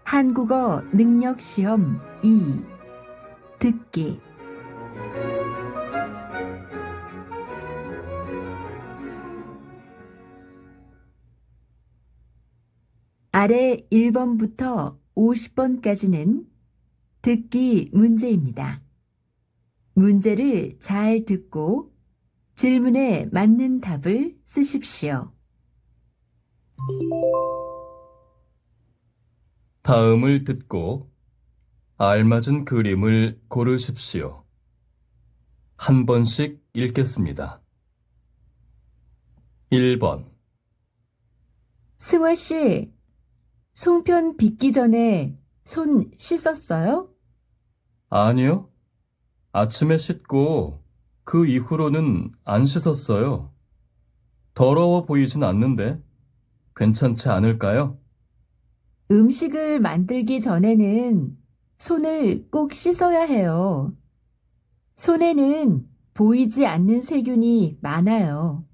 한국어 능력 시험 2 듣기 아래 1번부터 50번까지는 듣기 문제입니다. 문제를 잘 듣고 질문에 맞는 답을 쓰십시오. 다음을 듣고 알맞은 그림을 고르십시오. 한 번씩 읽겠습니다. 1번, 승화 씨, 송편 빚기 전에 손 씻었어요? 아니요. 아침에 씻고 그 이후로는 안 씻었어요. 더러워 보이진 않는데 괜찮지 않을까요? 음식을 만들기 전에는 손을 꼭 씻어야 해요. 손에는 보이지 않는 세균이 많아요.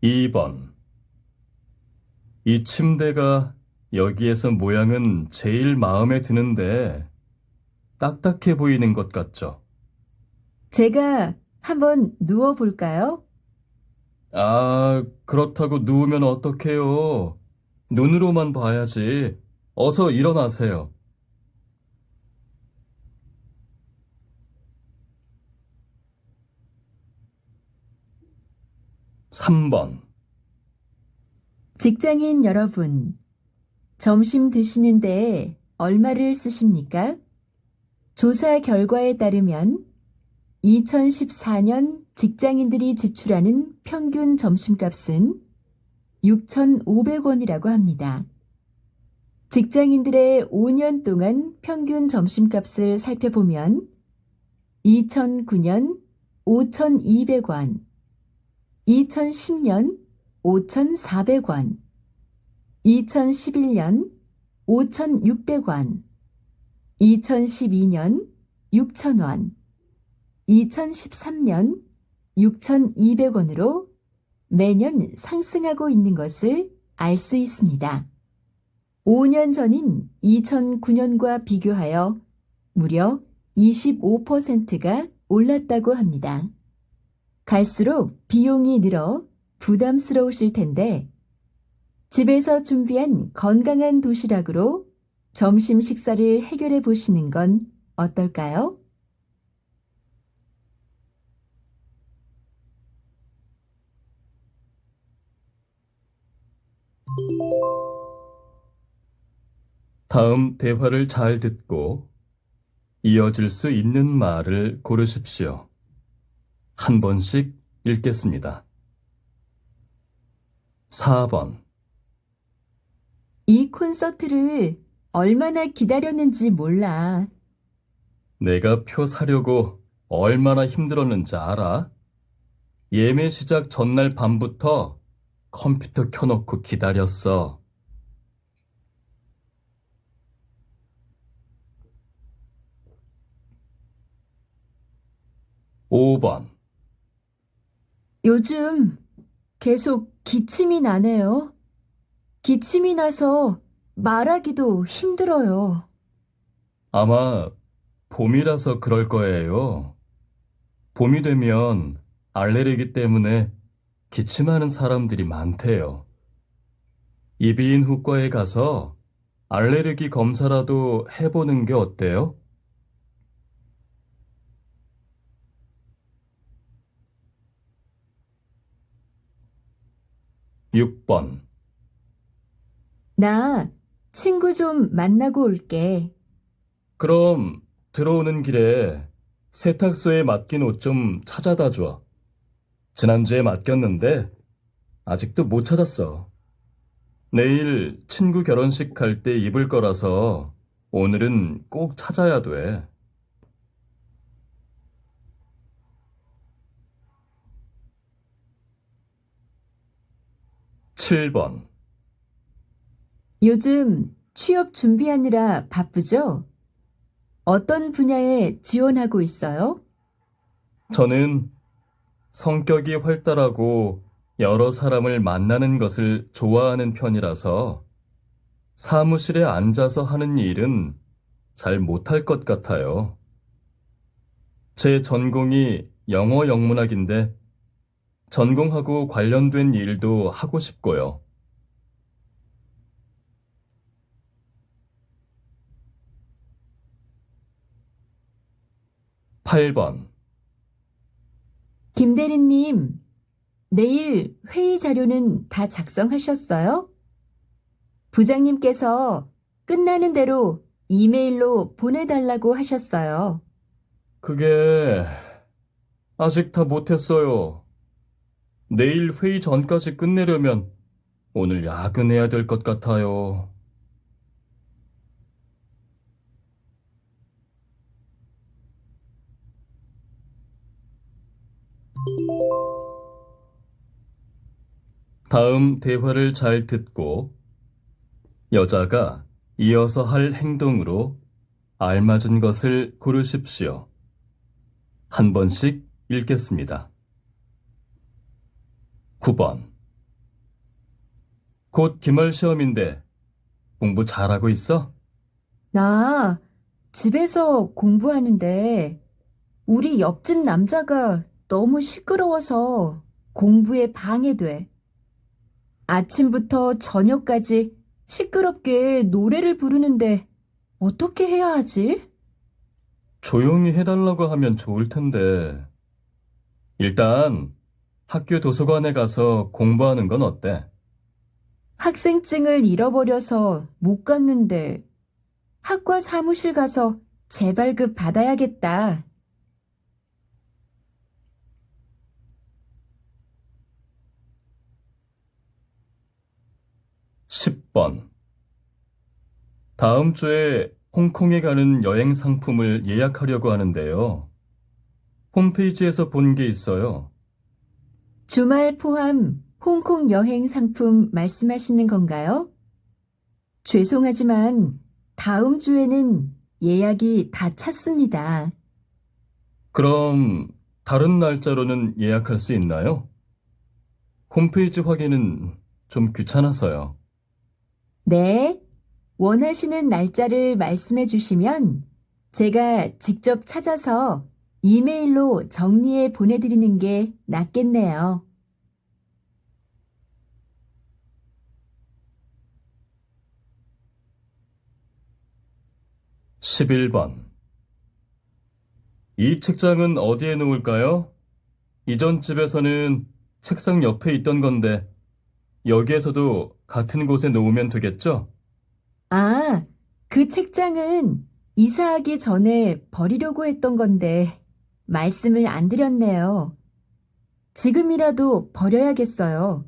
2번, 이 침대가 여기에서 모양은 제일 마음에 드는데 딱딱해 보이는 것 같죠? 제가 한번 누워볼까요? 아, 그렇다고 누우면 어떡해요. 눈으로만 봐야지. 어서 일어나세요. 3번. 직장인 여러분, 점심 드시는데 얼마를 쓰십니까? 조사 결과에 따르면 2014년 직장인들이 지출하는 평균 점심값은 6,500원이라고 합니다. 직장인들의 5년 동안 평균 점심값을 살펴보면 2009년 5,200원, 2010년 5,400원, 2011년 5,600원, 2012년 6,000원, 2013년 6,200원으로 매년 상승하고 있는 것을 알 수 있습니다. 5년 전인 2009년과 비교하여 무려 25%가 올랐다고 합니다. 갈수록 비용이 늘어 부담스러우실 텐데 집에서 준비한 건강한 도시락으로 점심 식사를 해결해 보시는 건 어떨까요? 다음 대화를 잘 듣고 이어질 수 있는 말을 고르십시오. 한 번씩 읽겠습니다. 4번. 이 콘서트를 얼마나 기다렸는지 몰라. 내가 표 사려고 얼마나 힘들었는지 알아? 예매 시작 전날 밤부터 컴퓨터 켜놓고 기다렸어. 5번. 요즘 계속 기침이 나네요. 기침이 나서 말하기도 힘들어요. 아마 봄이라서 그럴 거예요. 봄이 되면 알레르기 때문에 기침하는 사람들이 많대요. 이비인후과에 가서 알레르기 검사라도 해보는 게 어때요? 6번. 나 친구 좀 만나고 올게. 그럼 들어오는 길에 세탁소에 맡긴 옷 좀 찾아다 줘. 지난주에 맡겼는데 아직도 못 찾았어. 내일 친구 결혼식 갈 때 입을 거라서 오늘은 꼭 찾아야 돼. 7번. 요즘 취업 준비하느라 바쁘죠? 어떤 분야에 지원하고 있어요? 저는 성격이 활달하고 여러 사람을 만나는 것을 좋아하는 편이라서 사무실에 앉아서 하는 일은 잘 못할 것 같아요. 제 전공이 영어 영문학인데 전공하고 관련된 일도 하고 싶고요. 8번. 김 대리님, 내일 회의 자료는 다 작성하셨어요? 부장님께서 끝나는 대로 이메일로 보내달라고 하셨어요. 그게 아직 다 못했어요. 내일 회의 전까지 끝내려면 오늘 야근해야 될 것 같아요. 다음 대화를 잘 듣고 여자가 이어서 할 행동으로 알맞은 것을 고르십시오. 한 번씩 읽겠습니다. 9번. 곧 기말 시험인데 공부 잘하고 있어? 나 집에서 공부하는데 우리 옆집 남자가 너무 시끄러워서 공부에 방해돼. 아침부터 저녁까지 시끄럽게 노래를 부르는데 어떻게 해야 하지? 조용히 해달라고 하면 좋을 텐데. 일단 학교 도서관에 가서 공부하는 건 어때? 학생증을 잃어버려서 못 갔는데 학과 사무실 가서 재발급 받아야겠다. 10번. 다음 주에 홍콩에 가는 여행 상품을 예약하려고 하는데요. 홈페이지에서 본 게 있어요. 주말 포함 홍콩 여행 상품 말씀하시는 건가요? 죄송하지만 다음 주에는 예약이 다 찼습니다. 그럼 다른 날짜로는 예약할 수 있나요? 홈페이지 확인은 좀 귀찮아서요. 네, 원하시는 날짜를 말씀해 주시면 제가 직접 찾아서 이메일로 정리해 보내드리는 게 낫겠네요. 11번. 이 책장은 어디에 놓을까요? 이전 집에서는 책상 옆에 있던 건데 여기에서도 같은 곳에 놓으면 되겠죠? 아, 그 책장은 이사하기 전에 버리려고 했던 건데 말씀을 안 드렸네요. 지금이라도 버려야겠어요.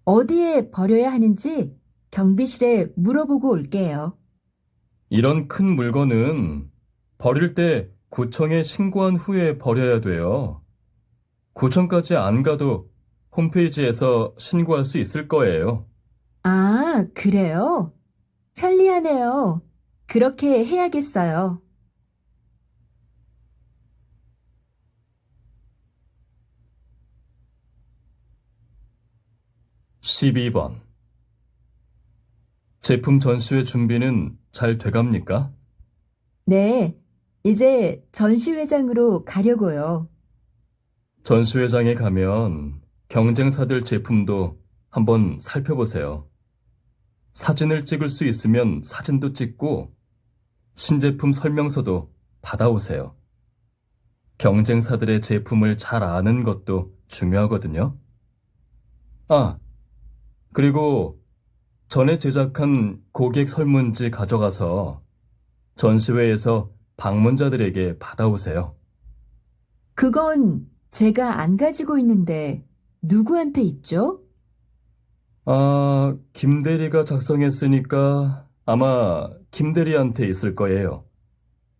어디에 버려야 하는지 경비실에 물어보고 올게요. 이런 큰 물건은 버릴 때 구청에 신고한 후에 버려야 돼요. 구청까지 안 가도 홈페이지에서 신고할 수 있을 거예요. 아, 그래요? 편리하네요. 그렇게 해야겠어요. 12번. 제품 전시회 준비는 잘 돼갑니까? 네, 이제 전시회장으로 가려고요. 전시회장에 가면 경쟁사들 제품도 한번 살펴보세요. 사진을 찍을 수 있으면 사진도 찍고 신제품 설명서도 받아오세요. 경쟁사들의 제품을 잘 아는 것도 중요하거든요. 아, 그리고 전에 제작한 고객 설문지 가져가서 전시회에서 방문자들에게 받아오세요. 그건 제가 안 가지고 있는데 누구한테 있죠? 아, 김대리가 작성했으니까 아마 김대리한테 있을 거예요.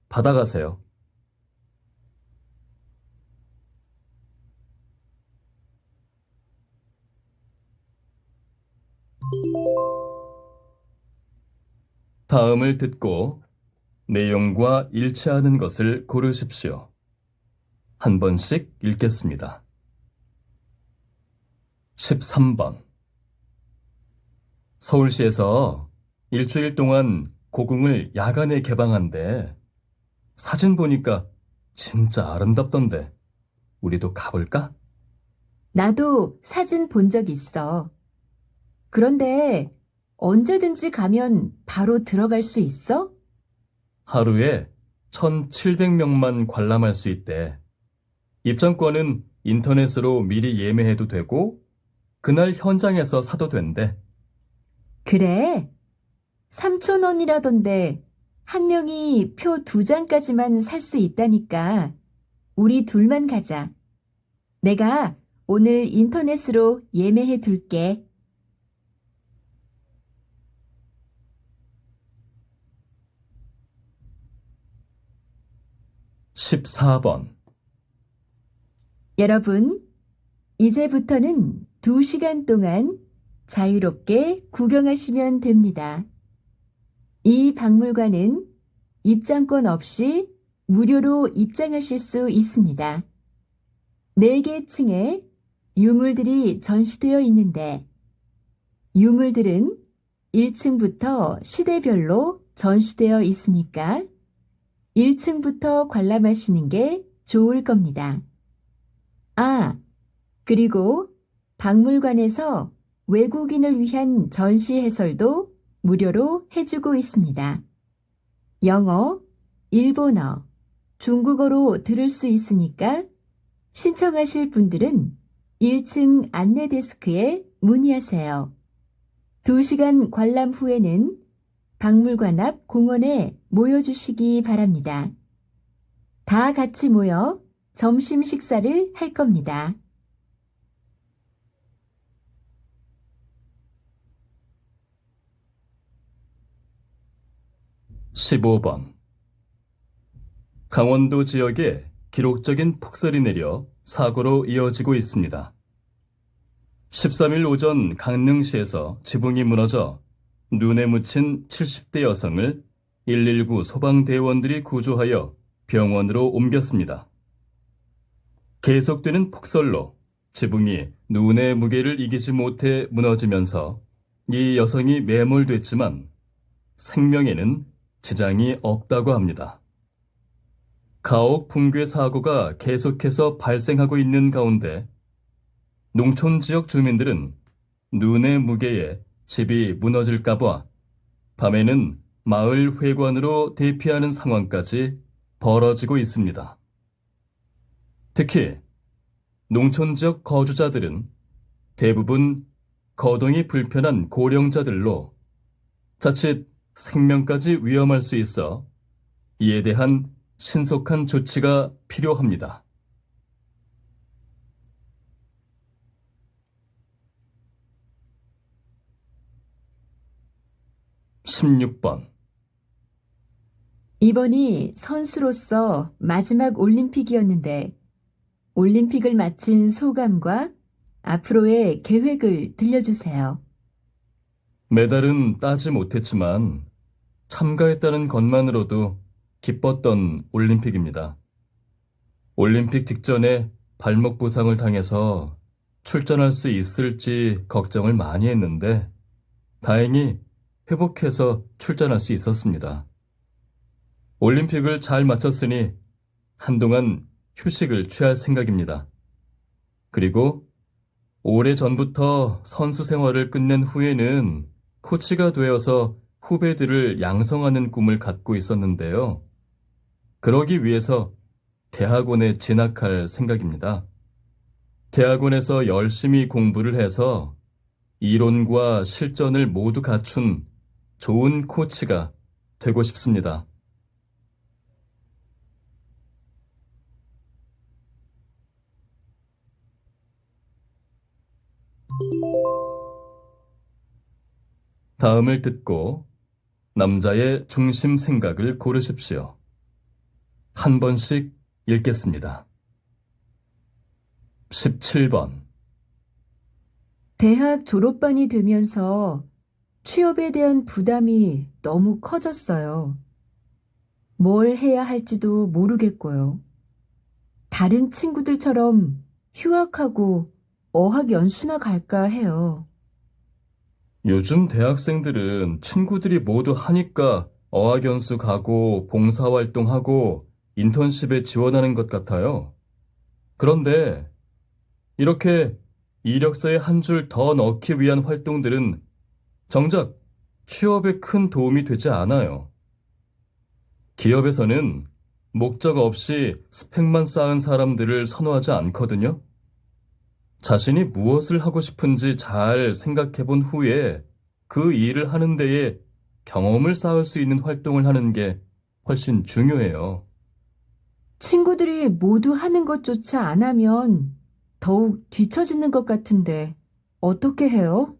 받아가세요. 다음을 듣고 내용과 일치하는 것을 고르십시오. 한 번씩 읽겠습니다. 13번. 서울시에서 일주일 동안 고궁을 야간에 개방한대. 사진 보니까 진짜 아름답던데. 우리도 가볼까? 나도 사진 본 적 있어. 그런데 언제든지 가면 바로 들어갈 수 있어? 하루에 1,700명만 관람할 수 있대. 입장권은 인터넷으로 미리 예매해도 되고, 그날 현장에서 사도 된대. 그래? 3,000원이라던데 한 명이 표 2장까지만 살 수 있다니까 우리 둘만 가자. 내가 오늘 인터넷으로 예매해 둘게. 14번. 여러분, 이제부터는 2시간 동안 자유롭게 구경하시면 됩니다. 이 박물관은 입장권 없이 무료로 입장하실 수 있습니다. 4개 층에 유물들이 전시되어 있는데 유물들은 1층부터 시대별로 전시되어 있으니까 1층부터 관람하시는 게 좋을 겁니다. 아, 그리고 박물관에서 외국인을 위한 전시 해설도 무료로 해주고 있습니다. 영어, 일본어, 중국어로 들을 수 있으니까 신청하실 분들은 1층 안내 데스크에 문의하세요. 2시간 관람 후에는 박물관 앞 공원에 모여주시기 바랍니다. 다 같이 모여 점심 식사를 할 겁니다. 15번. 강원도 지역에 기록적인 폭설이 내려 사고로 이어지고 있습니다. 13일 오전 강릉시에서 지붕이 무너져 눈에 묻힌 70대 여성을 119 소방대원들이 구조하여 병원으로 옮겼습니다. 계속되는 폭설로 지붕이 눈의 무게를 이기지 못해 무너지면서 이 여성이 매몰됐지만 생명에는 지장이 없다고 합니다. 가옥 붕괴 사고가 계속해서 발생하고 있는 가운데 농촌 지역 주민들은 눈의 무게에 집이 무너질까봐 밤에는 마을 회관으로 대피하는 상황까지 벌어지고 있습니다. 특히 농촌 지역 거주자들은 대부분 거동이 불편한 고령자들로 자칫 생명까지 위험할 수 있어 이에 대한 신속한 조치가 필요합니다. 16번. 이번이 선수로서 마지막 올림픽이었는데 올림픽을 마친 소감과 앞으로의 계획을 들려주세요. 메달은 따지 못했지만 참가했다는 것만으로도 기뻤던 올림픽입니다. 올림픽 직전에 발목 부상을 당해서 출전할 수 있을지 걱정을 많이 했는데 다행히 회복해서 출전할 수 있었습니다. 올림픽을 잘 마쳤으니 한동안 휴식을 취할 생각입니다. 그리고 오래전부터 선수 생활을 끝낸 후에는 코치가 되어서 후배들을 양성하는 꿈을 갖고 있었는데요. 그러기 위해서 대학원에 진학할 생각입니다. 대학원에서 열심히 공부를 해서 이론과 실전을 모두 갖춘 좋은 코치가 되고 싶습니다. 다음을 듣고 남자의 중심 생각을 고르십시오. 한 번씩 읽겠습니다. 17번. 대학 졸업반이 되면서 취업에 대한 부담이 너무 커졌어요. 뭘 해야 할지도 모르겠고요. 다른 친구들처럼 휴학하고 어학연수나 갈까 해요. 요즘 대학생들은 친구들이 모두 하니까 어학연수 가고 봉사활동하고 인턴십에 지원하는 것 같아요. 그런데 이렇게 이력서에 한 줄 더 넣기 위한 활동들은 정작 취업에 큰 도움이 되지 않아요. 기업에서는 목적 없이 스펙만 쌓은 사람들을 선호하지 않거든요. 자신이 무엇을 하고 싶은지 잘 생각해 본 후에 그 일을 하는 데에 경험을 쌓을 수 있는 활동을 하는 게 훨씬 중요해요. 친구들이 모두 하는 것조차 안 하면 더욱 뒤처지는 것 같은데 어떻게 해요?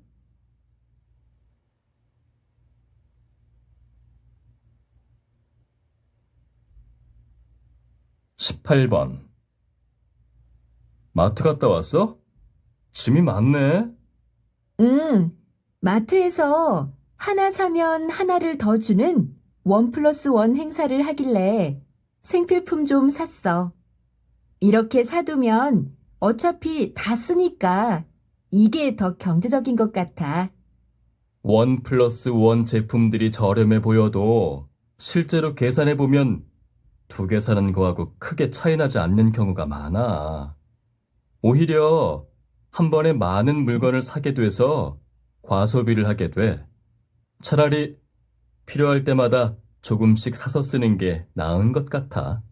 18번. 마트 갔다 왔어? 짐이 많네. 응, 마트에서 하나 사면 하나를 더 주는 1+1 행사를 하길래 생필품 좀 샀어. 이렇게 사두면 어차피 다 쓰니까 이게 더 경제적인 것 같아. 1+1 제품들이 저렴해 보여도 실제로 계산해 보면 두 개 사는 거하고 크게 차이 나지 않는 경우가 많아. 오히려 한 번에 많은 물건을 사게 돼서 과소비를 하게 돼. 차라리 필요할 때마다 조금씩 사서 쓰는 게 나은 것 같아.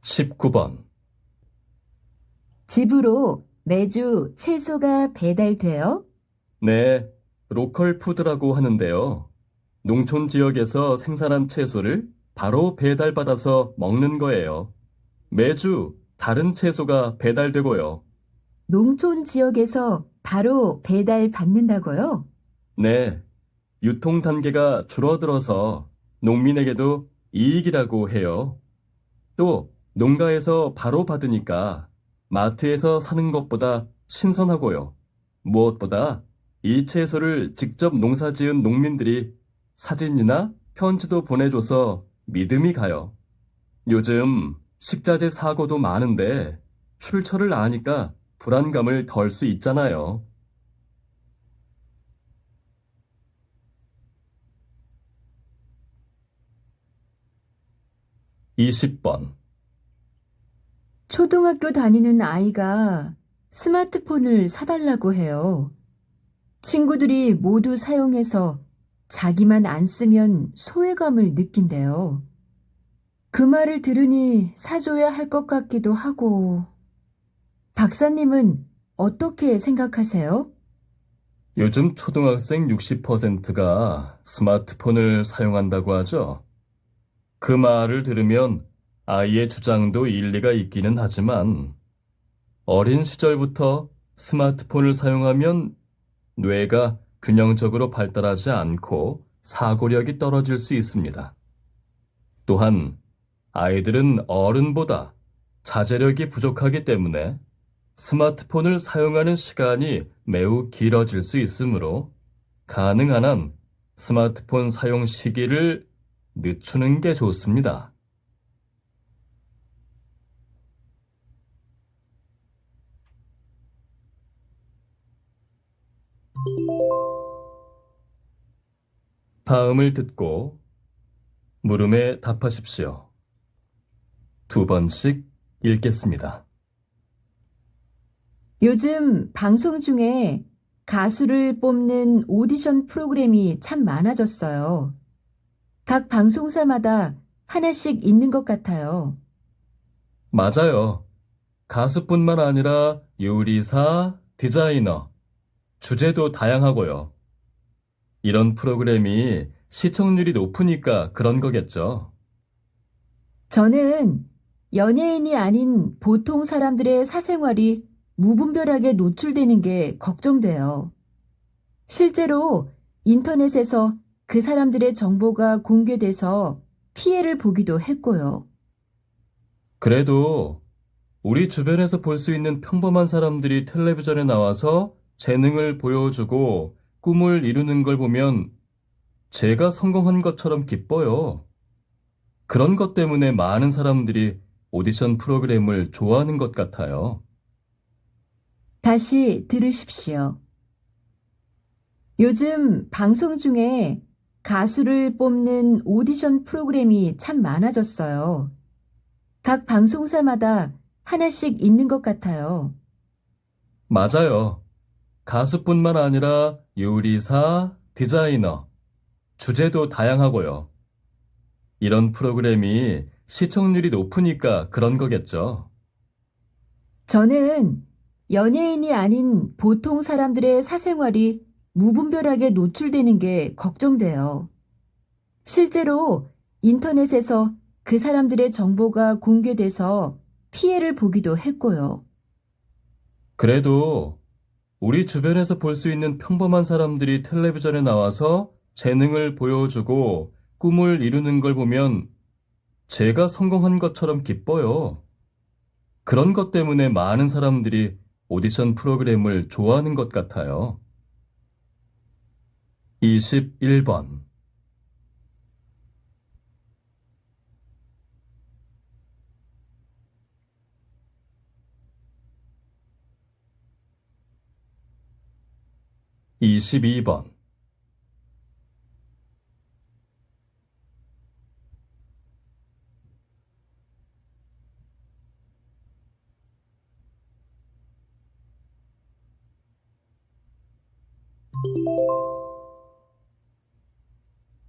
19번. 집으로 매주 채소가 배달돼요? 네, 로컬 푸드라고 하는데요. 농촌 지역에서 생산한 채소를 바로 배달받아서 먹는 거예요. 매주 다른 채소가 배달되고요. 농촌 지역에서 바로 배달 받는다고요? 네, 유통 단계가 줄어들어서 농민에게도 이익이라고 해요. 또 농가에서 바로 받으니까 마트에서 사는 것보다 신선하고요. 무엇보다 이 채소를 직접 농사지은 농민들이 사진이나 편지도 보내줘서 믿음이 가요. 요즘 식자재 사고도 많은데 출처를 아니까 불안감을 덜 수 있잖아요. 20번. 초등학교 다니는 아이가 스마트폰을 사달라고 해요. 친구들이 모두 사용해서 자기만 안 쓰면 소외감을 느낀대요. 그 말을 들으니 사줘야 할 것 같기도 하고. 박사님은 어떻게 생각하세요? 요즘 초등학생 60%가 스마트폰을 사용한다고 하죠. 그 말을 들으면 아이의 주장도 일리가 있기는 하지만 어린 시절부터 스마트폰을 사용하면 뇌가 균형적으로 발달하지 않고 사고력이 떨어질 수 있습니다. 또한 아이들은 어른보다 자제력이 부족하기 때문에 스마트폰을 사용하는 시간이 매우 길어질 수 있으므로 가능한 한 스마트폰 사용 시기를 늦추는 게 좋습니다. '다음을 듣고 물음에 답하십시오. 2번씩 읽겠습니다. 요즘 방송 중에 가수를 뽑는 오디션 프로그램이 참 많아졌어요. 각 방송사마다 하나씩 있는 것 같아요. 맞아요. 가수뿐만 아니라 요리사, 디자이너, 주제도 다양하고요. 이런 프로그램이 시청률이 높으니까 그런 거겠죠. 저는 연예인이 아닌 보통 사람들의 사생활이 무분별하게 노출되는 게 걱정돼요. 실제로 인터넷에서 그 사람들의 정보가 공개돼서 피해를 보기도 했고요. 그래도 우리 주변에서 볼 수 있는 평범한 사람들이 텔레비전에 나와서 재능을 보여주고 꿈을 이루는 걸 보면 제가 성공한 것처럼 기뻐요. 그런 것 때문에 많은 사람들이 오디션 프로그램을 좋아하는 것 같아요. 다시 들으십시오. 요즘 방송 중에 가수를 뽑는 오디션 프로그램이 참 많아졌어요. 각 방송사마다 하나씩 있는 것 같아요. 맞아요. 가수뿐만 아니라 요리사, 디자이너, 주제도 다양하고요. 이런 프로그램이 시청률이 높으니까 그런 거겠죠. 저는 연예인이 아닌 보통 사람들의 사생활이 무분별하게 노출되는 게 걱정돼요. 실제로 인터넷에서 그 사람들의 정보가 공개돼서 피해를 보기도 했고요. 그래도 우리 주변에서 볼 수 있는 평범한 사람들이 텔레비전에 나와서 재능을 보여주고 꿈을 이루는 걸 보면 제가 성공한 것처럼 기뻐요. 그런 것 때문에 많은 사람들이 오디션 프로그램을 좋아하는 것 같아요. 21번. 22번.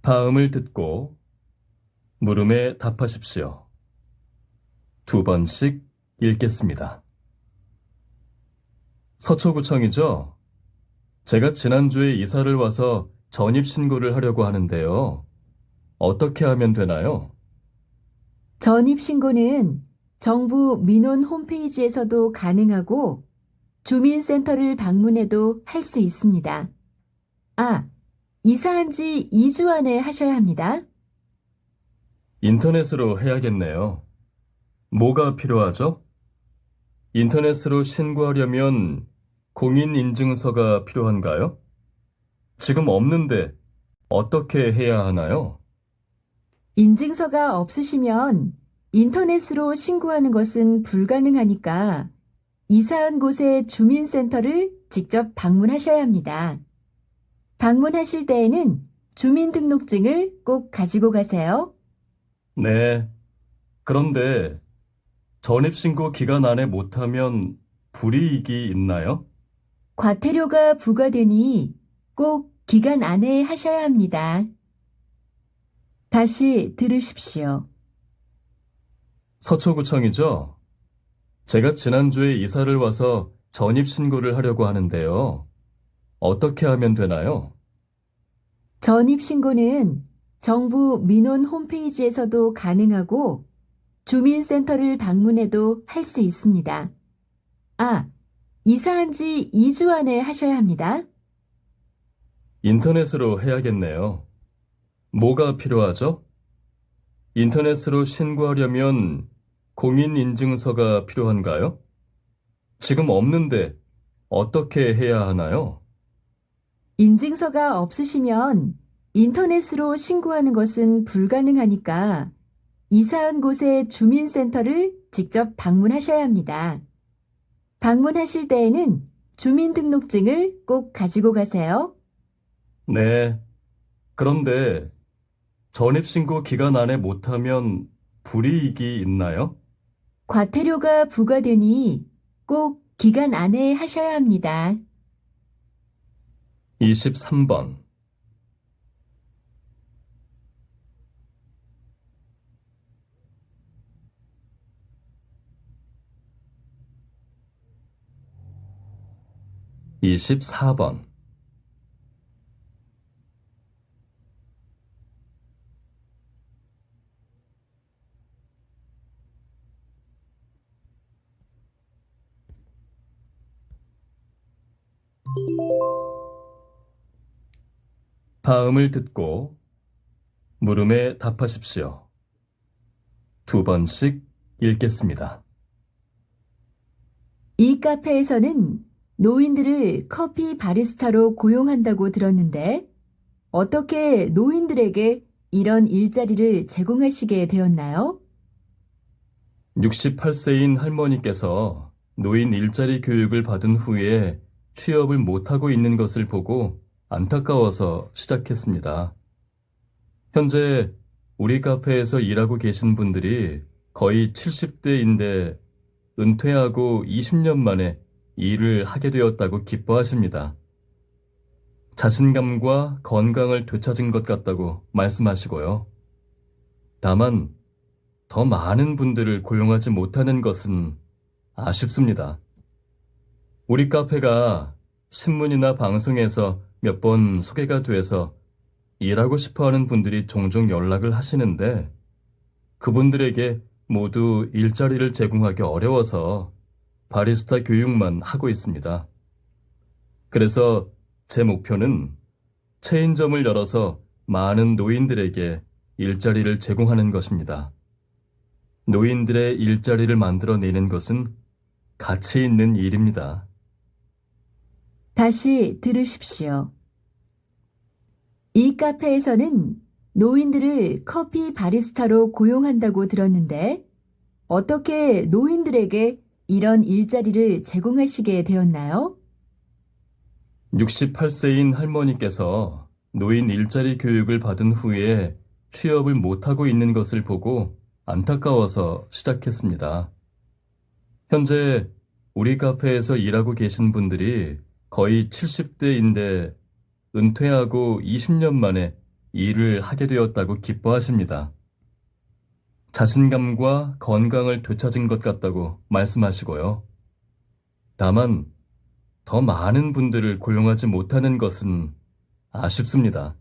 다음을 듣고 물음에 답하십시오. 두 번씩 읽겠습니다. 서초구청이죠? 제가 지난주에 이사를 와서 전입신고를 하려고 하는데요. 어떻게 하면 되나요? 전입신고는 정부 민원 홈페이지에서도 가능하고 주민센터를 방문해도 할 수 있습니다. 아, 이사한 지 2주 안에 하셔야 합니다. 인터넷으로 해야겠네요. 뭐가 필요하죠? 인터넷으로 신고하려면 공인인증서가 필요한가요? 지금 없는데 어떻게 해야 하나요? 인증서가 없으시면 인터넷으로 신고하는 것은 불가능하니까 이사한 곳의 주민센터를 직접 방문하셔야 합니다. 방문하실 때에는 주민등록증을 꼭 가지고 가세요. 네. 그런데 전입신고 기간 안에 못하면 불이익이 있나요? 과태료가 부과되니 꼭 기간 안에 하셔야 합니다. 다시 들으십시오. 서초구청이죠? 제가 지난주에 이사를 와서 전입신고를 하려고 하는데요. 어떻게 하면 되나요? 전입신고는 정부 민원 홈페이지에서도 가능하고 주민센터를 방문해도 할 수 있습니다. 아, 이사한 지 2주 안에 하셔야 합니다. 인터넷으로 해야겠네요. 뭐가 필요하죠? 인터넷으로 신고하려면 공인인증서가 필요한가요? 지금 없는데 어떻게 해야 하나요? 인증서가 없으시면 인터넷으로 신고하는 것은 불가능하니까 이사한 곳의 주민센터를 직접 방문하셔야 합니다. 방문하실 때에는 주민등록증을 꼭 가지고 가세요. 네. 그런데 전입신고 기간 안에 못하면 불이익이 있나요? 과태료가 부과되니 꼭 기간 안에 하셔야 합니다. 23번. 24번. 다음을 듣고 물음에 답하십시오. 두 번씩 읽겠습니다. 이 카페에서는 노인들을 커피 바리스타로 고용한다고 들었는데 어떻게 노인들에게 이런 일자리를 제공하시게 되었나요? 68세인 할머니께서 노인 일자리 교육을 받은 후에 취업을 못하고 있는 것을 보고 안타까워서 시작했습니다. 현재 우리 카페에서 일하고 계신 분들이 거의 70대인데 은퇴하고 20년 만에 일을 하게 되었다고 기뻐하십니다. 자신감과 건강을 되찾은 것 같다고 말씀하시고요. 다만 더 많은 분들을 고용하지 못하는 것은 아쉽습니다. 우리 카페가 신문이나 방송에서 몇 번 소개가 돼서 일하고 싶어 하는 분들이 종종 연락을 하시는데 그분들에게 모두 일자리를 제공하기 어려워서 바리스타 교육만 하고 있습니다. 그래서 제 목표는 체인점을 열어서 많은 노인들에게 일자리를 제공하는 것입니다. 노인들의 일자리를 만들어내는 것은 가치 있는 일입니다. 다시 들으십시오. 이 카페에서는 노인들을 커피 바리스타로 고용한다고 들었는데 어떻게 노인들에게 이런 일자리를 제공하시게 되었나요? 68세인 할머니께서 노인 일자리 교육을 받은 후에 취업을 못하고 있는 것을 보고 안타까워서 시작했습니다. 현재 우리 카페에서 일하고 계신 분들이 거의 70대인데 은퇴하고 20년 만에 일을 하게 되었다고 기뻐하십니다. 자신감과 건강을 되찾은 것 같다고 말씀하시고요. 다만 더 많은 분들을 고용하지 못하는 것은 아쉽습니다.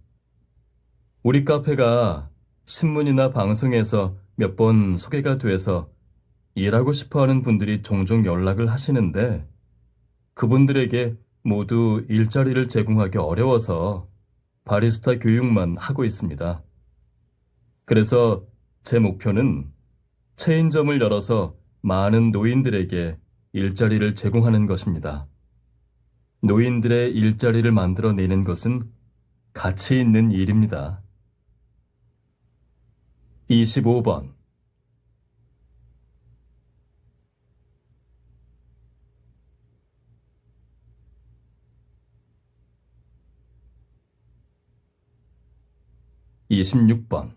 우리 카페가 신문이나 방송에서 몇 번 소개가 돼서 일하고 싶어 하는 분들이 종종 연락을 하시는데 그분들에게 모두 일자리를 제공하기 어려워서 바리스타 교육만 하고 있습니다. 그래서 제 목표는 체인점을 열어서 많은 노인들에게 일자리를 제공하는 것입니다. 노인들의 일자리를 만들어내는 것은 가치 있는 일입니다. 25번. (26번)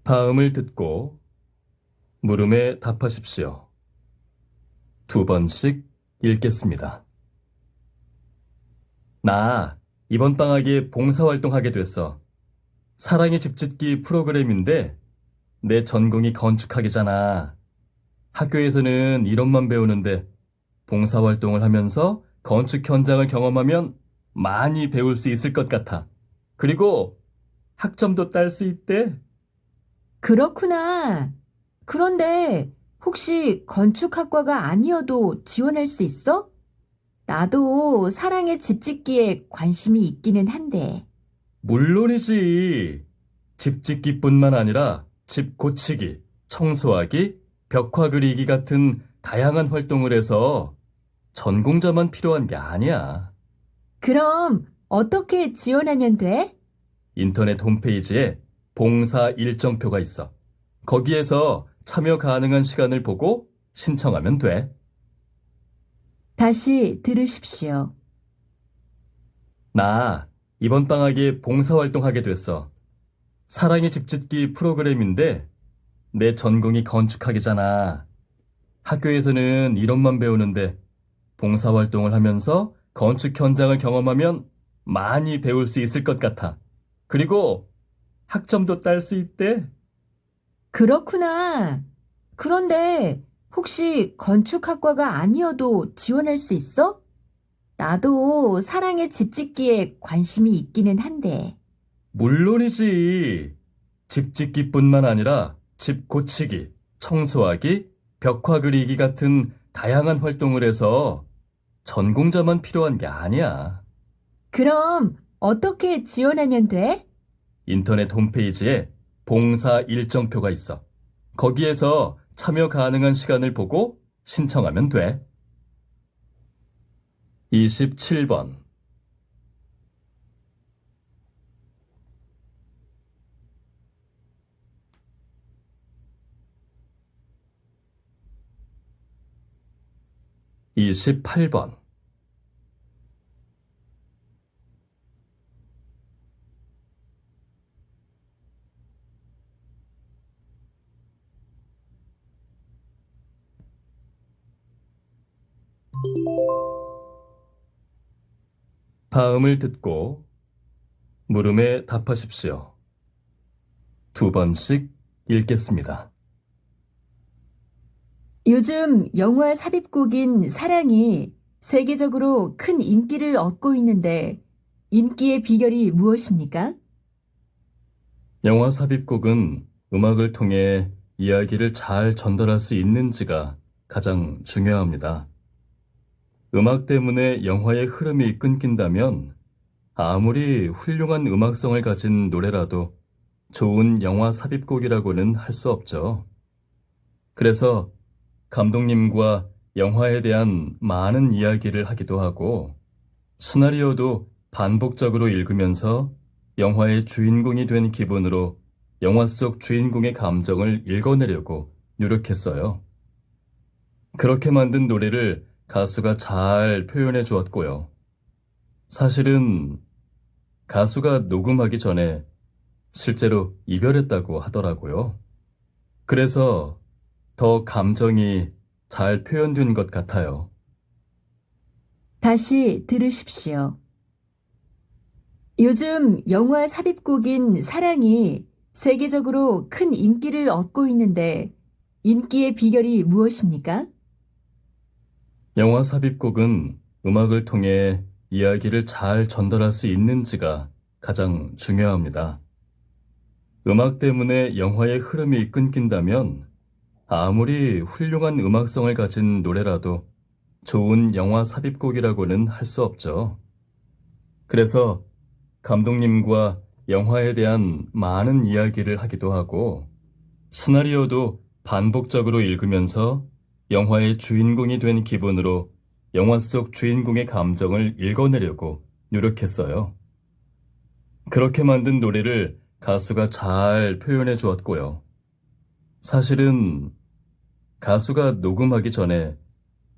다음을 듣고 물음에 답하십시오. 2번씩 읽겠습니다. 나 이번 방학에 봉사활동 하게 됐어. 사랑의 집짓기 프로그램인데 내 전공이 건축학이잖아. 학교에서는 이론만 배우는데 봉사활동을 하면서 건축 현장을 경험하면 많이 배울 수 있을 것 같아. 그리고 학점도 딸 수 있대. 그렇구나. 그런데 혹시 건축학과가 아니어도 지원할 수 있어? 나도 사랑의 집짓기에 관심이 있기는 한데. 물론이지. 집짓기뿐만 아니라 집 고치기, 청소하기, 벽화 그리기 같은 다양한 활동을 해서 전공자만 필요한 게 아니야. 그럼 어떻게 지원하면 돼? 인터넷 홈페이지에 봉사 일정표가 있어. 거기에서 참여 가능한 시간을 보고 신청하면 돼. 다시 들으십시오. 나 이번 방학에 봉사활동 하게 됐어. 사랑의 집짓기 프로그램인데 내 전공이 건축학이잖아. 학교에서는 이론만 배우는데 봉사활동을 하면서 건축 현장을 경험하면 많이 배울 수 있을 것 같아. 그리고 학점도 딸 수 있대. 그렇구나. 그런데 혹시 건축학과가 아니어도 지원할 수 있어? 나도 사랑의 집짓기에 관심이 있기는 한데. 물론이지. 집짓기뿐만 아니라 집 고치기, 청소하기, 벽화 그리기 같은 다양한 활동을 해서 전공자만 필요한 게 아니야. 그럼 어떻게 지원하면 돼? 인터넷 홈페이지에 봉사 일정표가 있어. 거기에서 참여 가능한 시간을 보고 신청하면 돼. 27번. 28번. '다음을 듣고 물음에 답하십시오. 2번씩 읽겠습니다. 요즘 영화 삽입곡인 사랑이 세계적으로 큰 인기를 얻고 있는데 인기의 비결이 무엇입니까? 영화 삽입곡은 음악을 통해 이야기를 잘 전달할 수 있는지가 가장 중요합니다. 음악 때문에 영화의 흐름이 끊긴다면 아무리 훌륭한 음악성을 가진 노래라도 좋은 영화 삽입곡이라고는 할 수 없죠. 그래서 감독님과 영화에 대한 많은 이야기를 하기도 하고 시나리오도 반복적으로 읽으면서 영화의 주인공이 된 기분으로 영화 속 주인공의 감정을 읽어내려고 노력했어요. 그렇게 만든 노래를 가수가 잘 표현해 주었고요. 사실은 가수가 녹음하기 전에 실제로 이별했다고 하더라고요. 그래서 더 감정이 잘 표현된 것 같아요. 다시 들으십시오. 요즘 영화 삽입곡인 사랑이 세계적으로 큰 인기를 얻고 있는데 인기의 비결이 무엇입니까? 영화 삽입곡은 음악을 통해 이야기를 잘 전달할 수 있는지가 가장 중요합니다. 음악 때문에 영화의 흐름이 끊긴다면 아무리 훌륭한 음악성을 가진 노래라도 좋은 영화 삽입곡이라고는 할 수 없죠. 그래서 감독님과 영화에 대한 많은 이야기를 하기도 하고 시나리오도 반복적으로 읽으면서 영화의 주인공이 된 기분으로 영화 속 주인공의 감정을 읽어내려고 노력했어요. 그렇게 만든 노래를 가수가 잘 표현해 주었고요. 사실은 가수가 녹음하기 전에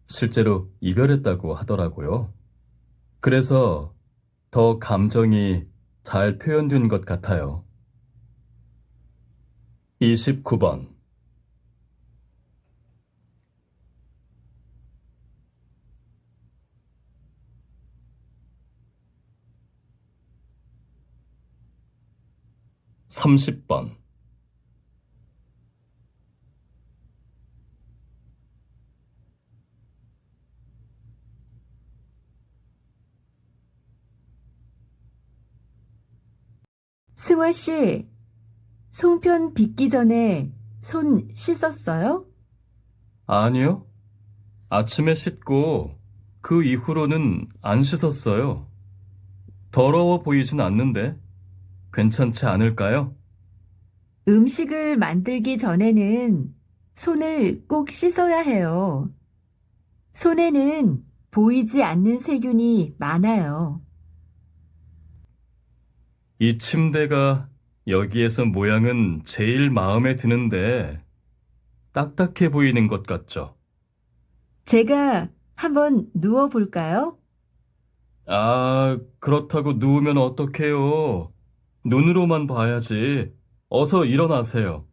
실제로 이별했다고 하더라고요. 그래서 더 감정이 잘 표현된 것 같아요. 29번. 30번. '승화 씨, 송편 빚기 전에 손 씻었어요?' 아니요. 아침에 씻고 그 이후로는 안 씻었어요. 더러워 보이진 않는데 괜찮지 않을까요? 음식을 만들기 전에는 손을 꼭 씻어야 해요. 손에는 보이지 않는 세균이 많아요. 이 침대가 여기에서 모양은 제일 마음에 드는데 딱딱해 보이는 것 같죠? 제가 한번 누워 볼까요? 아, 그렇다고 누우면 어떡해요? 눈으로만 봐야지. 어서 일어나세요.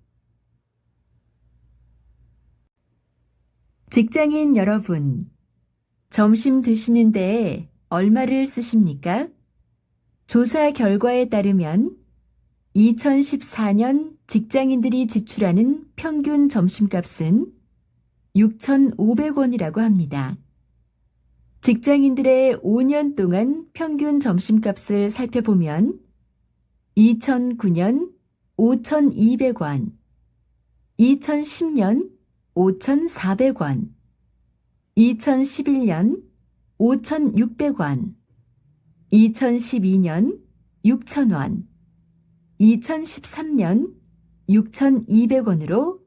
직장인 여러분, 점심 드시는데 얼마를 쓰십니까? 조사 결과에 따르면 2014년 직장인들이 지출하는 평균 점심값은 6,500원이라고 합니다. 직장인들의 5년 동안 평균 점심값을 살펴보면 2009년 5,200원, 2010년 5,400원, 2011년 5,600원, 2012년 6,000원, 2013년 6,200원으로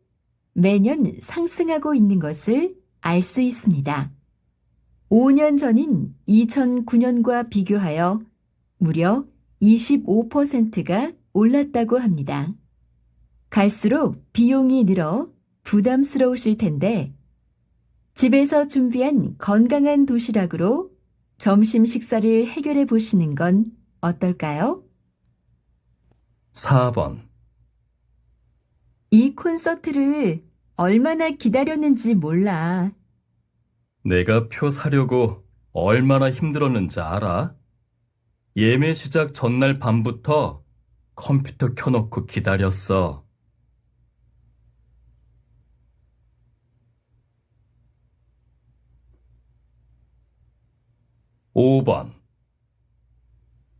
매년 상승하고 있는 것을 알 수 있습니다. 5년 전인 2009년과 비교하여 무려 25%가 올랐다고 합니다. 갈수록 비용이 늘어 부담스러우실 텐데 집에서 준비한 건강한 도시락으로 점심 식사를 해결해 보시는 건 어떨까요? 4번. 이 콘서트를 얼마나 기다렸는지 몰라. 내가 표 사려고 얼마나 힘들었는지 알아? 예매 시작 전날 밤부터 컴퓨터 켜놓고 기다렸어. 5번.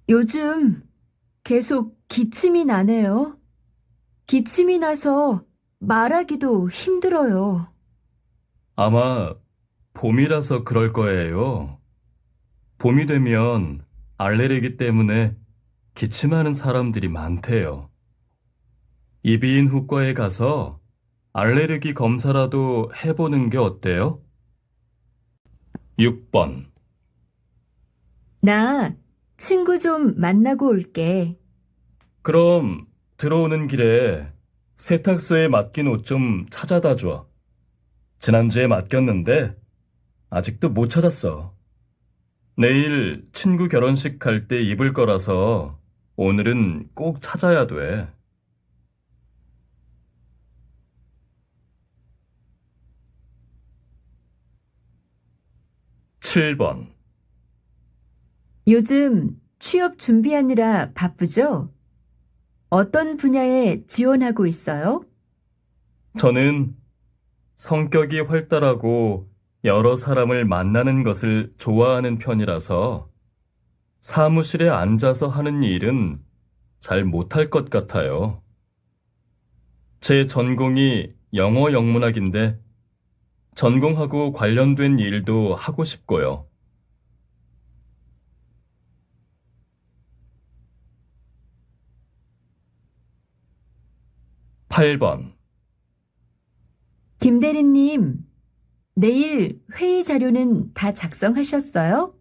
요즘 계속 기침이 나네요. 기침이 나서 말하기도 힘들어요. 아마 봄이라서 그럴 거예요. 봄이 되면 알레르기 때문에 기침하는 사람들이 많대요. 이비인 후과에 가서 알레르기 검사라도 해보는 게 어때요? 6번. 나 친구 좀 만나고 올게. 그럼 들어오는 길에 세탁소에 맡긴 옷 좀 찾아다 줘. 지난주에 맡겼는데 아직도 못 찾았어. 내일 친구 결혼식 갈 때 입을 거라서 오늘은 꼭 찾아야 돼. 7번. 요즘 취업 준비하느라 바쁘죠? 어떤 분야에 지원하고 있어요? 저는 성격이 활달하고 여러 사람을 만나는 것을 좋아하는 편이라서 사무실에 앉아서 하는 일은 잘 못할 것 같아요. 제 전공이 영어 영문학인데 전공하고 관련된 일도 하고 싶고요. 8번. 김대리님, 내일 회의 자료는 다 작성하셨어요?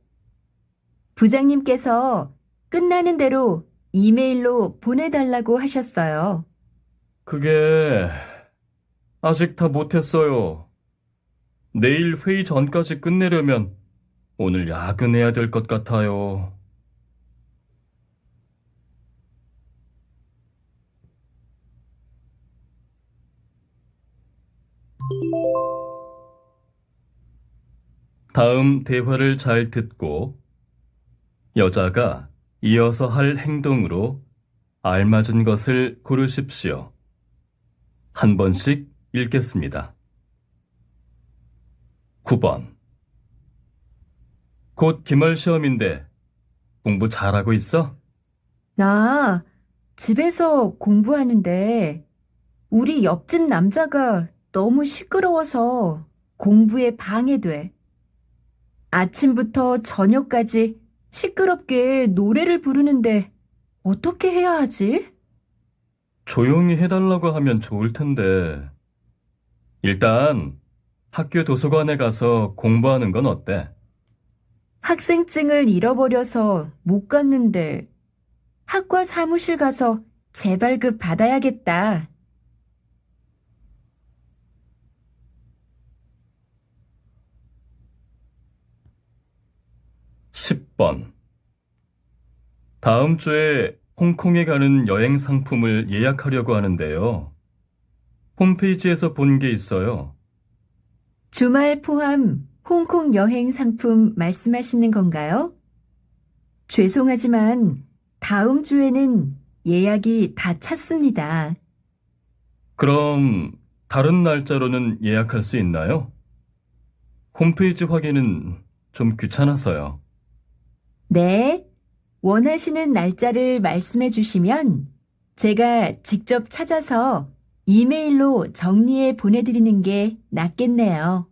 부장님께서 끝나는 대로 이메일로 보내달라고 하셨어요. 그게 아직 다 못했어요. 내일 회의 전까지 끝내려면 오늘 야근해야 될 것 같아요. 다음 대화를 잘 듣고 여자가 이어서 할 행동으로 알맞은 것을 고르십시오. 한 번씩 읽겠습니다. 9번. 곧 기말 시험인데 공부 잘하고 있어? 나 집에서 공부하는데 우리 옆집 남자가 너무 시끄러워서 공부에 방해돼. 아침부터 저녁까지 시끄럽게 노래를 부르는데 어떻게 해야 하지? 조용히 해달라고 하면 좋을 텐데. 일단 학교 도서관에 가서 공부하는 건 어때? 학생증을 잃어버려서 못 갔는데 학과 사무실 가서 재발급 받아야겠다. 10번. 다음 주에 홍콩에 가는 여행 상품을 예약하려고 하는데요. 홈페이지에서 본 게 있어요. 주말 포함 홍콩 여행 상품 말씀하시는 건가요? 죄송하지만 다음 주에는 예약이 다 찼습니다. 그럼 다른 날짜로는 예약할 수 있나요? 홈페이지 확인은 좀 귀찮아서요. 네, 원하시는 날짜를 말씀해 주시면 제가 직접 찾아서 이메일로 정리해 보내드리는 게 낫겠네요.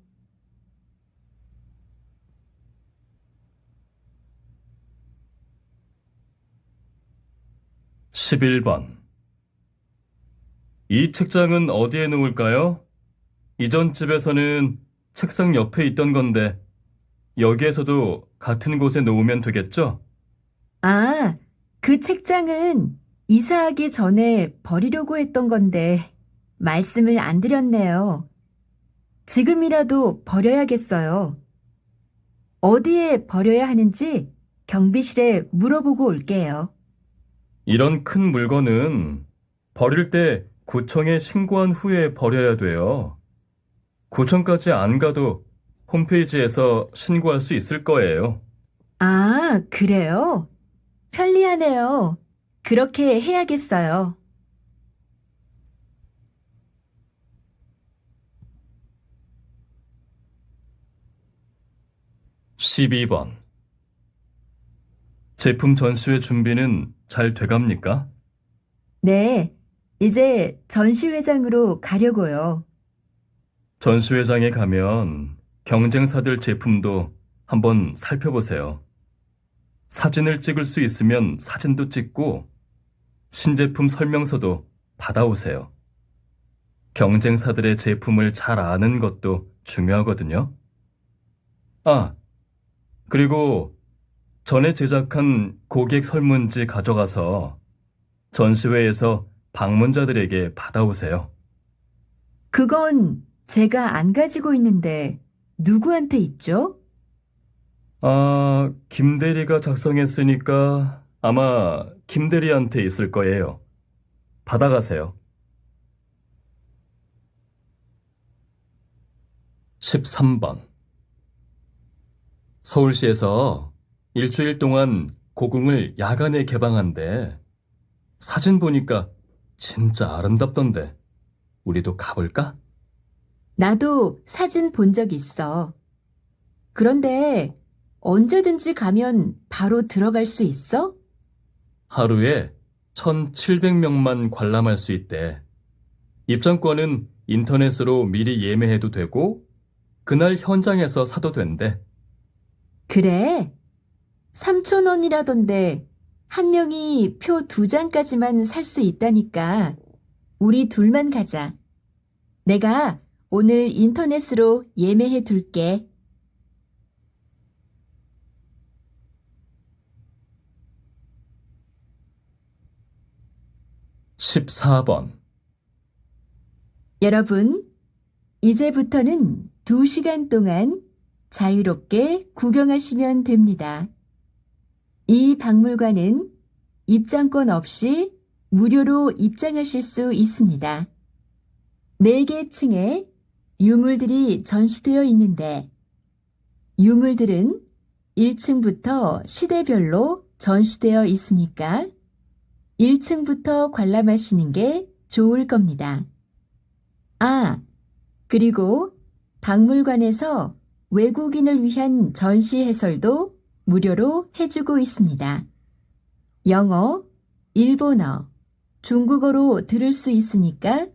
11번. 이 책장은 어디에 놓을까요? 이전 집에서는 책상 옆에 있던 건데, 여기에서도 같은 곳에 놓으면 되겠죠? 아, 그 책장은 이사하기 전에 버리려고 했던 건데, 말씀을 안 드렸네요. 지금이라도 버려야겠어요. 어디에 버려야 하는지 경비실에 물어보고 올게요. 이런 큰 물건은 버릴 때 구청에 신고한 후에 버려야 돼요. 구청까지 안 가도 홈페이지에서 신고할 수 있을 거예요. 아, 그래요? 편리하네요. 그렇게 해야겠어요. 12번. 제품 전시회 준비는 잘 돼갑니까? 네, 이제 전시회장으로 가려고요. 전시회장에 가면 경쟁사들 제품도 한번 살펴보세요. 사진을 찍을 수 있으면 사진도 찍고 신제품 설명서도 받아오세요. 경쟁사들의 제품을 잘 아는 것도 중요하거든요. 아, 그리고 전에 제작한 고객 설문지 가져가서 전시회에서 방문자들에게 받아오세요. 그건 제가 안 가지고 있는데 누구한테 있죠? 아, 김대리가 작성했으니까 아마 김대리한테 있을 거예요. 받아가세요. 13번. 서울시에서 일주일 동안 고궁을 야간에 개방한대. 사진 보니까 진짜 아름답던데. 우리도 가볼까? 나도 사진 본 적 있어. 그런데 언제든지 가면 바로 들어갈 수 있어? 하루에 1,700명만 관람할 수 있대. 입장권은 인터넷으로 미리 예매해도 되고, 그날 현장에서 사도 된대. 그래. 3,000원이라던데 한 명이 표 2장까지만 살 수 있다니까 우리 둘만 가자. 내가 오늘 인터넷으로 예매해 둘게. 14번. 여러분, 이제부터는 2시간 동안 자유롭게 구경하시면 됩니다. 이 박물관은 입장권 없이 무료로 입장하실 수 있습니다. 4개 층에 유물들이 전시되어 있는데 유물들은 1층부터 시대별로 전시되어 있으니까 1층부터 관람하시는 게 좋을 겁니다. 아, 그리고 박물관에서 외국인을 위한 전시 해설도 무료로 해주고 있습니다. 영어, 일본어, 중국어로 들을 수 있으니까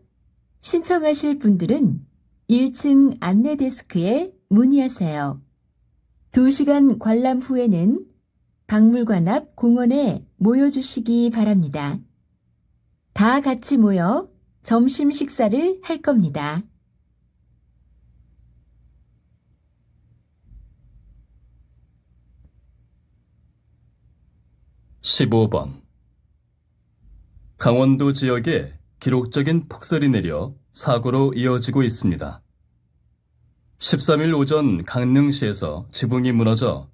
신청하실 분들은 1층 안내 데스크에 문의하세요. 2시간 관람 후에는 박물관 앞 공원에 모여주시기 바랍니다. 다 같이 모여 점심 식사를 할 겁니다. 15번. 강원도 지역에 기록적인 폭설이 내려 사고로 이어지고 있습니다. 13일 오전 강릉시에서 지붕이 무너져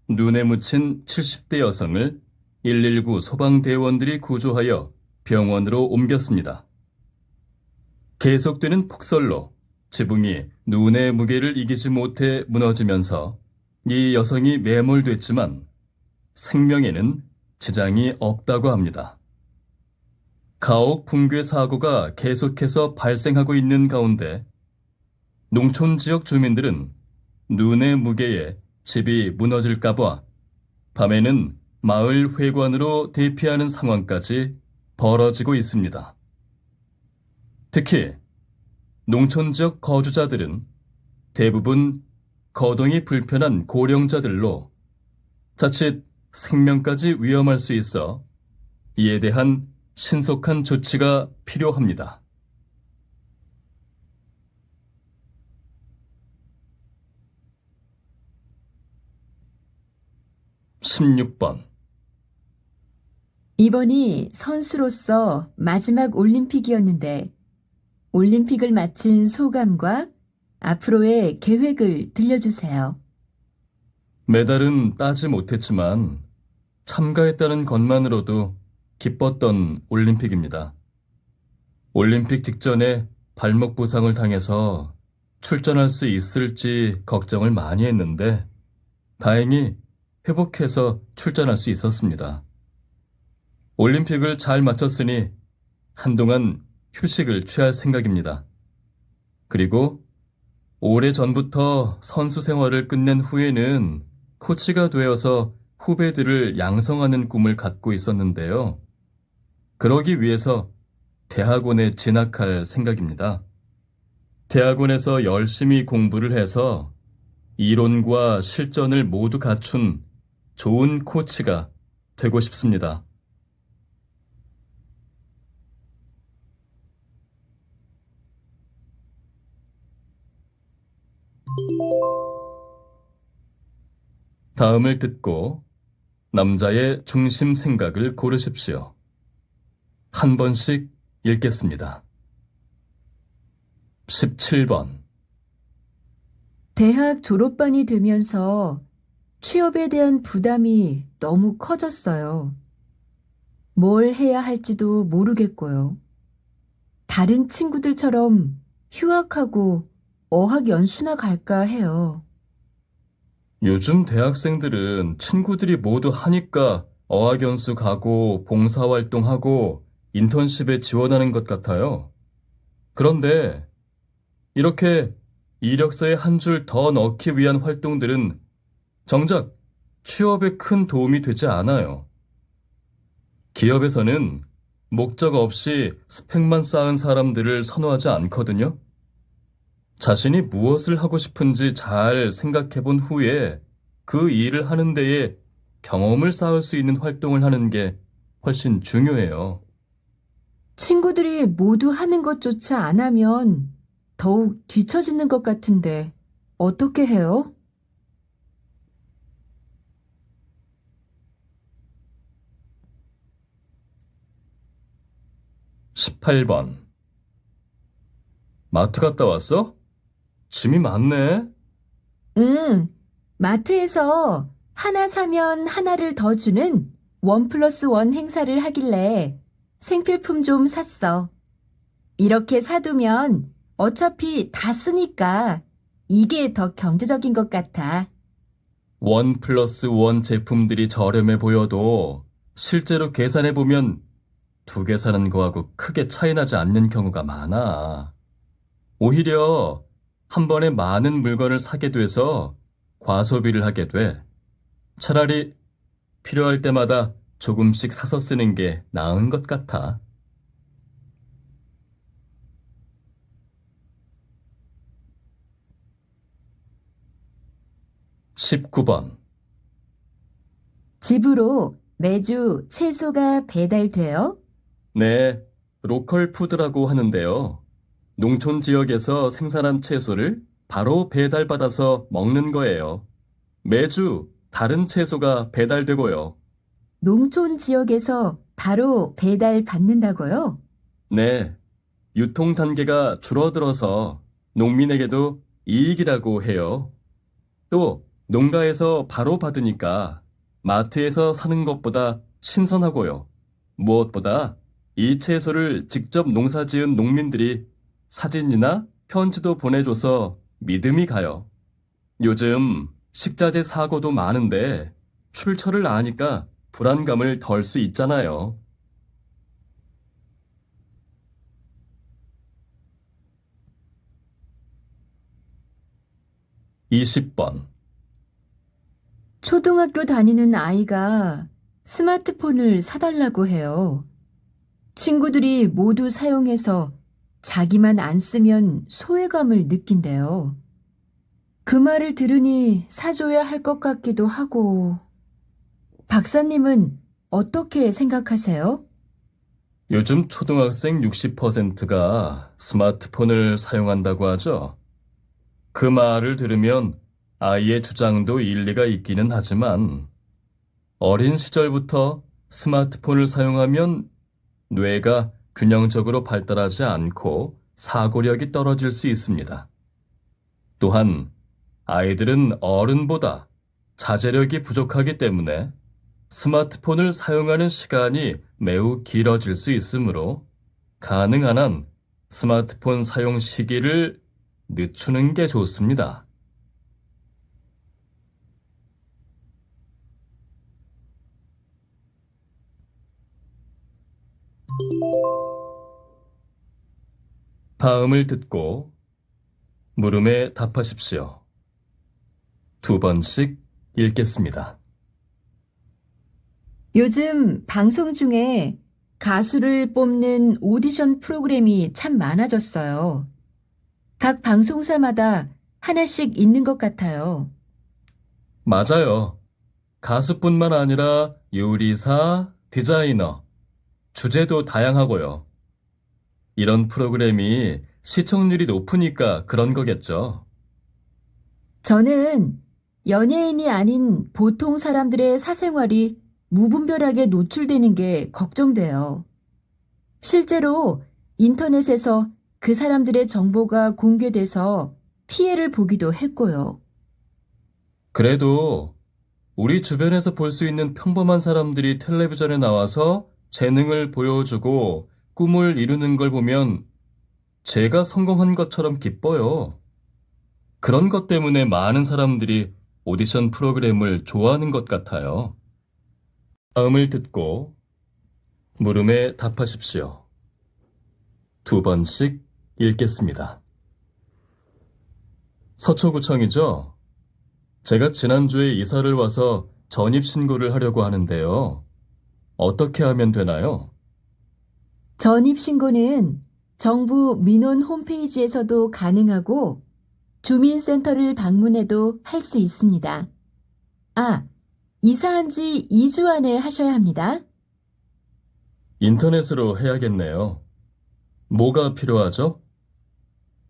눈에 묻힌 70대 여성을 119 소방대원들이 구조하여 병원으로 옮겼습니다. 계속되는 폭설로 지붕이 눈의 무게를 이기지 못해 무너지면서 이 여성이 매몰됐지만 생명에는 지장이 없다고 합니다. 가옥 붕괴 사고가 계속해서 발생하고 있는 가운데 농촌 지역 주민들은 눈의 무게에 집이 무너질까봐 밤에는 마을 회관으로 대피하는 상황까지 벌어지고 있습니다. 특히 농촌 지역 거주자들은 대부분 거동이 불편한 고령자들로 자칫 생명까지 위험할 수 있어 이에 대한 신속한 조치가 필요합니다. 16번. 이번이 선수로서 마지막 올림픽이었는데 올림픽을 마친 소감과 앞으로의 계획을 들려주세요. 메달은 따지 못했지만 참가했다는 것만으로도 기뻤던 올림픽입니다. 올림픽 직전에 발목 부상을 당해서 출전할 수 있을지 걱정을 많이 했는데 다행히 회복해서 출전할 수 있었습니다. 올림픽을 잘 마쳤으니 한동안 휴식을 취할 생각입니다. 그리고 오래전부터 선수 생활을 끝낸 후에는 코치가 되어서 후배들을 양성하는 꿈을 갖고 있었는데요. 그러기 위해서 대학원에 진학할 생각입니다. 대학원에서 열심히 공부를 해서 이론과 실전을 모두 갖춘 좋은 코치가 되고 싶습니다. 다음을 듣고 남자의 중심 생각을 고르십시오. 한 번씩 읽겠습니다. 17번. 대학 졸업반이 되면서 취업에 대한 부담이 너무 커졌어요. 뭘 해야 할지도 모르겠고요. 다른 친구들처럼 휴학하고 어학연수나 갈까 해요. 요즘 대학생들은 친구들이 모두 하니까 어학연수 가고 봉사활동하고 인턴십에 지원하는 것 같아요. 그런데 이렇게 이력서에 한 줄 더 넣기 위한 활동들은 정작 취업에 큰 도움이 되지 않아요. 기업에서는 목적 없이 스펙만 쌓은 사람들을 선호하지 않거든요. 자신이 무엇을 하고 싶은지 잘 생각해 본 후에 그 일을 하는 데에 경험을 쌓을 수 있는 활동을 하는 게 훨씬 중요해요. 친구들이 모두 하는 것조차 안 하면 더욱 뒤처지는 것 같은데 어떻게 해요? 18번. 마트 갔다 왔어? 짐이 많네. 응, 마트에서 하나 사면 하나를 더 주는 1+1 행사를 하길래 생필품 좀 샀어. 이렇게 사두면 어차피 다 쓰니까 이게 더 경제적인 것 같아. 1+1 제품들이 저렴해 보여도 실제로 계산해 보면 두 개 사는 거하고 크게 차이 나지 않는 경우가 많아. 오히려 한 번에 많은 물건을 사게 돼서 과소비를 하게 돼. 차라리 필요할 때마다 조금씩 사서 쓰는 게 나은 것 같아. 19번. 집으로 매주 채소가 배달돼요? 네, 로컬 푸드라고 하는데요. 농촌 지역에서 생산한 채소를 바로 배달받아서 먹는 거예요. 매주 다른 채소가 배달되고요. 농촌 지역에서 바로 배달 받는다고요? 네, 유통 단계가 줄어들어서 농민에게도 이익이라고 해요. 또 농가에서 바로 받으니까 마트에서 사는 것보다 신선하고요. 무엇보다 이 채소를 직접 농사지은 농민들이 사진이나 편지도 보내줘서 믿음이 가요. 요즘 식자재 사고도 많은데 출처를 아니까 불안감을 덜 수 있잖아요. 20번. 초등학교 다니는 아이가 스마트폰을 사달라고 해요. 친구들이 모두 사용해서 자기만 안 쓰면 소외감을 느낀대요. 그 말을 들으니 사줘야 할 것 같기도 하고. 박사님은 어떻게 생각하세요? 요즘 초등학생 60%가 스마트폰을 사용한다고 하죠. 그 말을 들으면 아이의 주장도 일리가 있기는 하지만 어린 시절부터 스마트폰을 사용하면 뇌가 균형적으로 발달하지 않고 사고력이 떨어질 수 있습니다. 또한 아이들은 어른보다 자제력이 부족하기 때문에 스마트폰을 사용하는 시간이 매우 길어질 수 있으므로 가능한 한 스마트폰 사용 시기를 늦추는 게 좋습니다. 다음을 듣고 물음에 답하십시오. 2번씩 읽겠습니다. 요즘 방송 중에 가수를 뽑는 오디션 프로그램이 참 많아졌어요. 각 방송사마다 하나씩 있는 것 같아요. 맞아요. 가수뿐만 아니라 요리사, 디자이너, 주제도 다양하고요. 이런 프로그램이 시청률이 높으니까 그런 거겠죠. 저는 연예인이 아닌 보통 사람들의 사생활이 무분별하게 노출되는 게 걱정돼요. 실제로 인터넷에서 그 사람들의 정보가 공개돼서 피해를 보기도 했고요. 그래도 우리 주변에서 볼 수 있는 평범한 사람들이 텔레비전에 나와서 재능을 보여주고 꿈을 이루는 걸 보면 제가 성공한 것처럼 기뻐요. 그런 것 때문에 많은 사람들이 오디션 프로그램을 좋아하는 것 같아요. 다음을 듣고 물음에 답하십시오. 2번씩 읽겠습니다. 서초구청이죠? 제가 지난주에 이사를 와서 전입신고를 하려고 하는데요. 어떻게 하면 되나요? 전입신고는 정부 민원 홈페이지에서도 가능하고 주민센터를 방문해도 할 수 있습니다. 아, 이사한 지 2주 안에 하셔야 합니다. 인터넷으로 해야겠네요. 뭐가 필요하죠?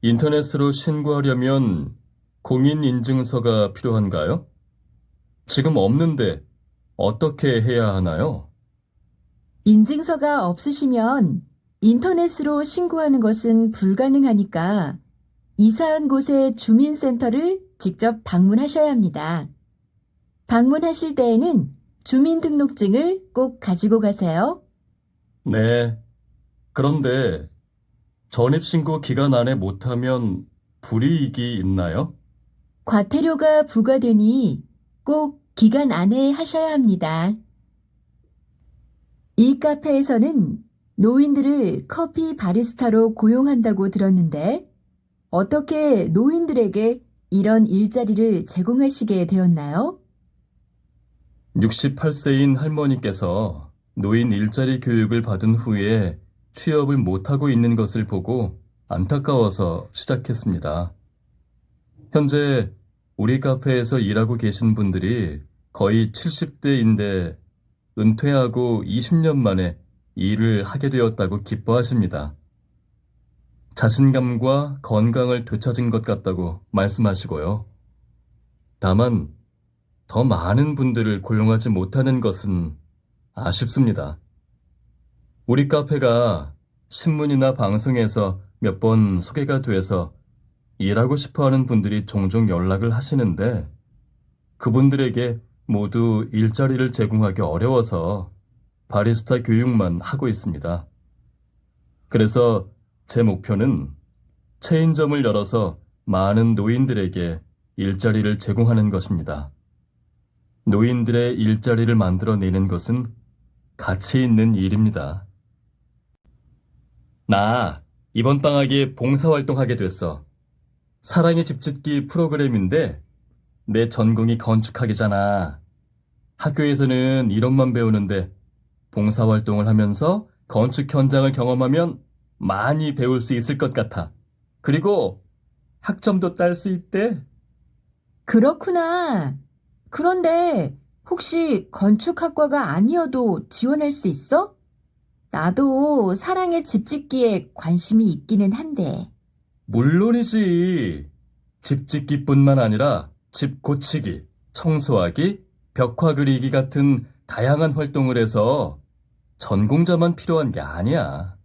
인터넷으로 신고하려면 공인인증서가 필요한가요? 지금 없는데 어떻게 해야 하나요? 인증서가 없으시면 인터넷으로 신고하는 것은 불가능하니까 이사한 곳의 주민센터를 직접 방문하셔야 합니다. 방문하실 때에는 주민등록증을 꼭 가지고 가세요. 네. 그런데 전입신고 기간 안에 못하면 불이익이 있나요? 과태료가 부과되니 꼭 기간 안에 하셔야 합니다. 이 카페에서는 노인들을 커피 바리스타로 고용한다고 들었는데 어떻게 노인들에게 이런 일자리를 제공하시게 되었나요? 68세인 할머니께서 노인 일자리 교육을 받은 후에 취업을 못하고 있는 것을 보고 안타까워서 시작했습니다. 현재 우리 카페에서 일하고 계신 분들이 거의 70대인데 은퇴하고 20년 만에 일을 하게 되었다고 기뻐하십니다. 자신감과 건강을 되찾은 것 같다고 말씀하시고요. 다만 더 많은 분들을 고용하지 못하는 것은 아쉽습니다. 우리 카페가 신문이나 방송에서 몇 번 소개가 돼서 일하고 싶어 하는 분들이 종종 연락을 하시는데 그분들에게 모두 일자리를 제공하기 어려워서 바리스타 교육만 하고 있습니다. 그래서 제 목표는 체인점을 열어서 많은 노인들에게 일자리를 제공하는 것입니다. 노인들의 일자리를 만들어내는 것은 가치 있는 일입니다. 나 이번 방학에 봉사활동하게 됐어. 사랑의 집짓기 프로그램인데 내 전공이 건축학이잖아. 학교에서는 이론만 배우는데 봉사활동을 하면서 건축 현장을 경험하면 많이 배울 수 있을 것 같아. 그리고 학점도 딸 수 있대. 그렇구나. 그런데 혹시 건축학과가 아니어도 지원할 수 있어? 나도 사랑의 집짓기에 관심이 있기는 한데. 물론이지. 집짓기뿐만 아니라 집 고치기, 청소하기, 벽화 그리기 같은 다양한 활동을 해서 전공자만 필요한 게 아니야.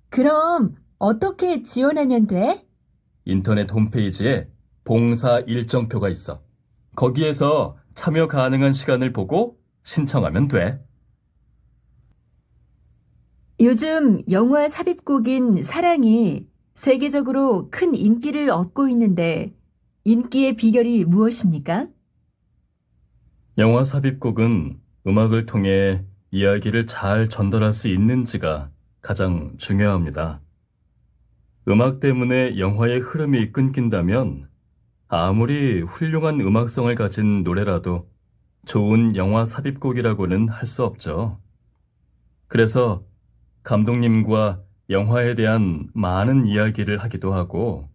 그럼 어떻게 지원하면 돼? 인터넷 홈페이지에 봉사 일정표가 있어. 거기에서 참여 가능한 시간을 보고 신청하면 돼. 요즘 영화 삽입곡인 사랑이 세계적으로 큰 인기를 얻고 있는데 인기의 비결이 무엇입니까? 영화 삽입곡은 음악을 통해 이야기를 잘 전달할 수 있는지가 가장 중요합니다. 음악 때문에 영화의 흐름이 끊긴다면 아무리 훌륭한 음악성을 가진 노래라도 좋은 영화 삽입곡이라고는 할 수 없죠. 그래서 감독님과 영화에 대한 많은 이야기를 하기도 하고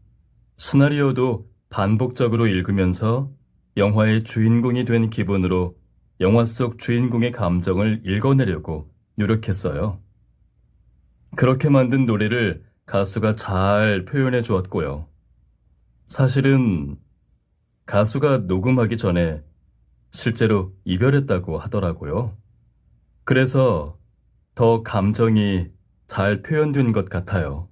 시나리오도 반복적으로 읽으면서 영화의 주인공이 된 기분으로 영화 속 주인공의 감정을 읽어내려고 노력했어요. 그렇게 만든 노래를 가수가 잘 표현해 주었고요. 사실은 가수가 녹음하기 전에 실제로 이별했다고 하더라고요. 그래서 더 감정이 잘 표현된 것 같아요.